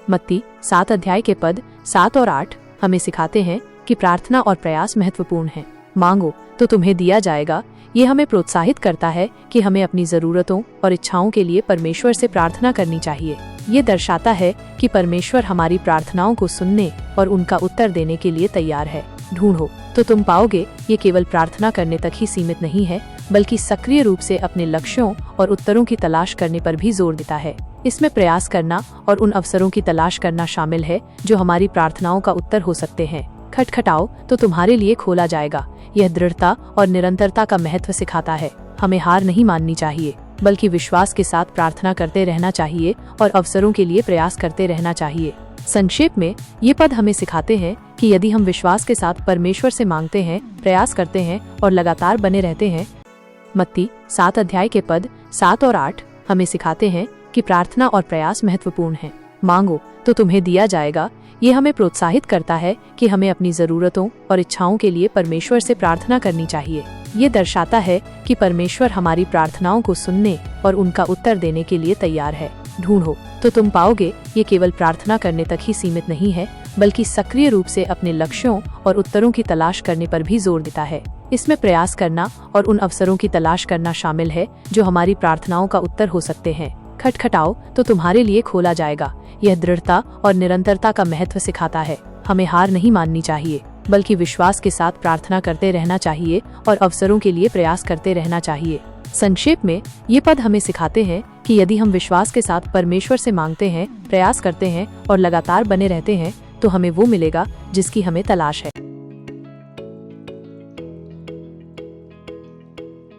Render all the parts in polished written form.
मत्ती 7 अध्याय के पद 7 और 8 हमें सिखाते हैं कि प्रार्थना और प्रयास महत्वपूर्ण है। मांगो तो तुम्हें दिया जाएगा। ये हमें प्रोत्साहित करता है कि हमें अपनी जरूरतों और इच्छाओं के लिए परमेश्वर से प्रार्थना करनी चाहिए। ये दर्शाता है कि परमेश्वर हमारी प्रार्थनाओं को सुनने और उनका उत्तर देने के लिए तैयार है। ढूंढो तो तुम पाओगे ये केवल प्रार्थना करने तक ही सीमित नहीं है, बल्कि सक्रिय रूप से अपने लक्ष्यों और उत्तरों की तलाश करने पर भी जोर देता है। इसमें प्रयास करना और उन अवसरों की तलाश करना शामिल है जो हमारी प्रार्थनाओं का उत्तर हो सकते हैं। खटखटाओ तो तुम्हारे लिए खोला जाएगा। यह दृढ़ता और निरंतरता का महत्व सिखाता है। हमें हार नहीं माननी चाहिए, बल्कि विश्वास के साथ प्रार्थना करते रहना चाहिए और अवसरों के लिए प्रयास करते रहना चाहिए। संक्षेप में ये पद हमें सिखाते हैं कि यदि हम विश्वास के साथ परमेश्वर से मांगते हैं, प्रयास करते हैं और लगातार बने रहते हैं। मत्ती 7 अध्याय के पद 7 और 8 हमें सिखाते हैं कि प्रार्थना और प्रयास महत्वपूर्ण है। मांगो तो तुम्हें दिया जाएगा। ये हमें प्रोत्साहित करता है कि हमें अपनी जरूरतों और इच्छाओं के लिए परमेश्वर से प्रार्थना करनी चाहिए। ये दर्शाता है कि परमेश्वर हमारी प्रार्थनाओं को सुनने और उनका उत्तर देने के लिए तैयार है। ढूंढो तो तुम पाओगे ये केवल प्रार्थना करने तक ही सीमित नहीं है, बल्कि सक्रिय रूप से अपने लक्ष्यों और उत्तरों की तलाश करने पर भी जोर देता है। इसमें प्रयास करना और उन अवसरों की तलाश करना शामिल है जो हमारी प्रार्थनाओं का उत्तर हो सकते हैं। खटखटाओ तो तुम्हारे लिए खोला जाएगा। यह दृढ़ता और निरंतरता का महत्व सिखाता है। हमें हार नहीं माननी चाहिए, बल्कि विश्वास के साथ प्रार्थना करते रहना चाहिए और अवसरों के लिए प्रयास करते रहना चाहिए। संक्षेप में ये पद हमें सिखाते हैं कि यदि हम विश्वास के साथ परमेश्वर से मांगते हैं, प्रयास करते हैं और लगातार बने रहते हैं, तो हमें वो मिलेगा जिसकी हमें तलाश है।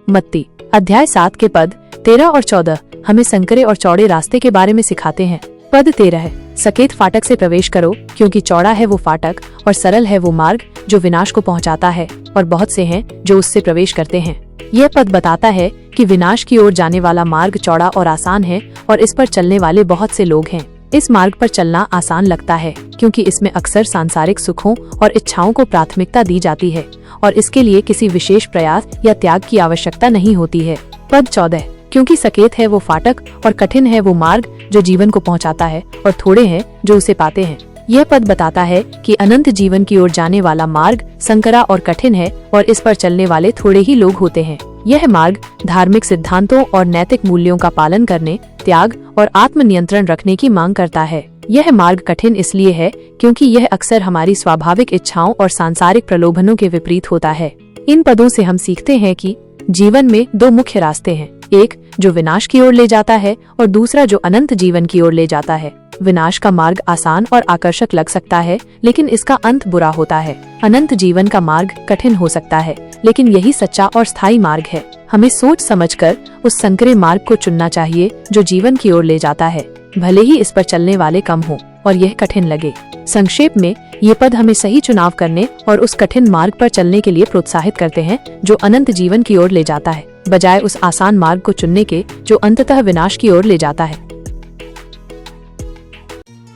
मत्ती अध्याय 7 के पद 13 और 14 हमें संकरे और चौड़े रास्ते के बारे में सिखाते हैं। पद 13 है, सकेत फाटक से प्रवेश करो, क्योंकि चौड़ा है वो फाटक और सरल है वो मार्ग जो विनाश को पहुंचाता है, और बहुत से हैं जो उससे प्रवेश करते हैं। यह पद बताता है कि विनाश की ओर जाने वाला मार्ग चौड़ा और आसान है, और इस पर चलने वाले बहुत से लोग हैं। इस मार्ग पर चलना आसान लगता है क्योंकि इसमें अक्सर सांसारिक सुखों और इच्छाओं को प्राथमिकता दी जाती है, और इसके लिए किसी विशेष प्रयास या त्याग की आवश्यकता नहीं होती है। पद 14, क्योंकि सकेत है वो फाटक और कठिन है वो मार्ग जो जीवन को पहुंचाता है, और थोड़े हैं जो उसे पाते हैं। यह पद बताता है कि अनंत जीवन की ओर जाने वाला मार्ग संकरा और कठिन है, और इस पर चलने वाले थोड़े ही लोग होते हैं। यह मार्ग धार्मिक सिद्धांतों और नैतिक मूल्यों का पालन करने, त्याग और आत्मनियंत्रण रखने की मांग करता है। यह मार्ग कठिन इसलिए है क्योंकि यह अक्सर हमारी स्वाभाविक इच्छाओं और सांसारिक प्रलोभनों के विपरीत होता है। इन पदों से हम सीखते हैं कि जीवन में दो मुख्य रास्ते हैं, एक जो विनाश की ओर ले जाता है और दूसरा जो अनंत जीवन की ओर ले जाता है। विनाश का मार्ग आसान और आकर्षक लग सकता है, लेकिन इसका अंत बुरा होता है। अनंत जीवन का मार्ग कठिन हो सकता है, लेकिन यही सच्चा और स्थायी मार्ग है। हमें सोच समझकर उस संकरे मार्ग को चुनना चाहिए जो जीवन की ओर ले जाता है, भले ही इस पर चलने वाले कम हो और यह कठिन लगे। संक्षेप में ये पद हमें सही चुनाव करने और उस कठिन मार्ग पर चलने के लिए प्रोत्साहित करते हैं जो अनंत जीवन की ओर ले जाता है, बजाय उस आसान मार्ग को चुनने के जो अंततः विनाश की ओर ले जाता है।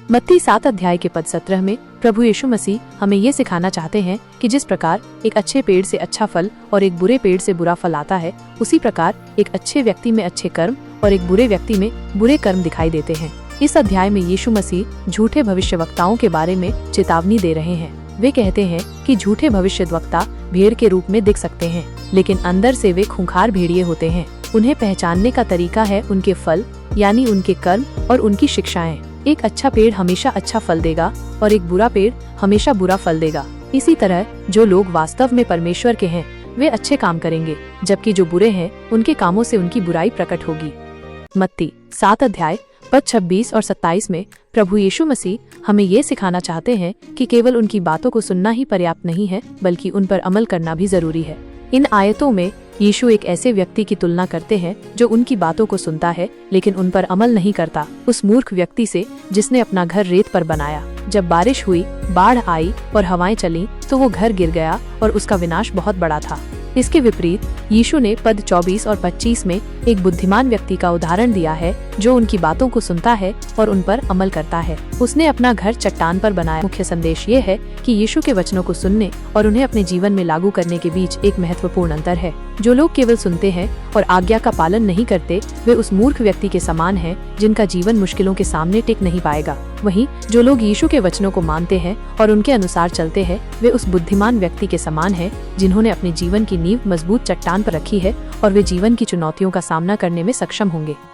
मत्ती 7 अध्याय के पद 17 में प्रभु यीशु मसीह हमें ये सिखाना चाहते हैं कि जिस प्रकार एक अच्छे पेड़ से अच्छा फल और एक बुरे पेड़ से बुरा फल आता है, उसी प्रकार एक अच्छे व्यक्ति में अच्छे कर्म और एक बुरे व्यक्ति में बुरे कर्म दिखाई देते हैं। इस अध्याय में यीशु मसीह झूठे भविष्यवक्ताओं के बारे में चेतावनी दे रहे हैं। वे कहते हैं कि झूठे भविष्यवक्ता भेड़ के रूप में दिख सकते हैं, लेकिन अंदर से वे खूंखार भेड़िए होते हैं। उन्हें पहचानने का तरीका है उनके फल, यानी उनके कर्म और उनकी शिक्षाएं। एक अच्छा पेड़ हमेशा अच्छा फल देगा और एक बुरा पेड़ हमेशा बुरा फल देगा। इसी तरह जो लोग वास्तव में परमेश्वर के हैं वे अच्छे काम करेंगे, जबकि जो बुरे हैं उनके कामों से उनकी बुराई प्रकट होगी। मत्ती 7 अध्याय पद 26 और 27 में प्रभु यीशु मसीह हमें ये सिखाना चाहते हैं कि केवल उनकी बातों को सुनना ही पर्याप्त नहीं है, बल्कि उन पर अमल करना भी जरूरी है। इन आयतों में यीशु एक ऐसे व्यक्ति की तुलना करते हैं जो उनकी बातों को सुनता है लेकिन उन पर अमल नहीं करता, उस मूर्ख व्यक्ति से जिसने अपना घर रेत पर बनाया। जब बारिश हुई, बाढ़ आई और हवाएं चली तो वो घर गिर गया और उसका विनाश बहुत बड़ा था। इसके विपरीत यीशु ने पद 24 और 25 में एक बुद्धिमान व्यक्ति का उदाहरण दिया है जो उनकी बातों को सुनता है और उन पर अमल करता है। उसने अपना घर चट्टान पर बनाया। मुख्य संदेश ये है कि यीशु के वचनों को सुनने और उन्हें अपने जीवन में लागू करने के बीच एक महत्वपूर्ण अंतर है। जो लोग केवल सुनते हैं और आज्ञा का पालन नहीं करते, वे उस मूर्ख व्यक्ति के समान हैं जिनका जीवन मुश्किलों के सामने टिक नहीं पाएगा। वहीं जो लोग यीशु के वचनों को मानते हैं और उनके अनुसार चलते हैं, वे उस बुद्धिमान व्यक्ति के समान हैं जिन्होंने अपने जीवन की नींव मजबूत चट्टान पर रखी है और वे जीवन की चुनौतियों का सामना करने में सक्षम होंगे।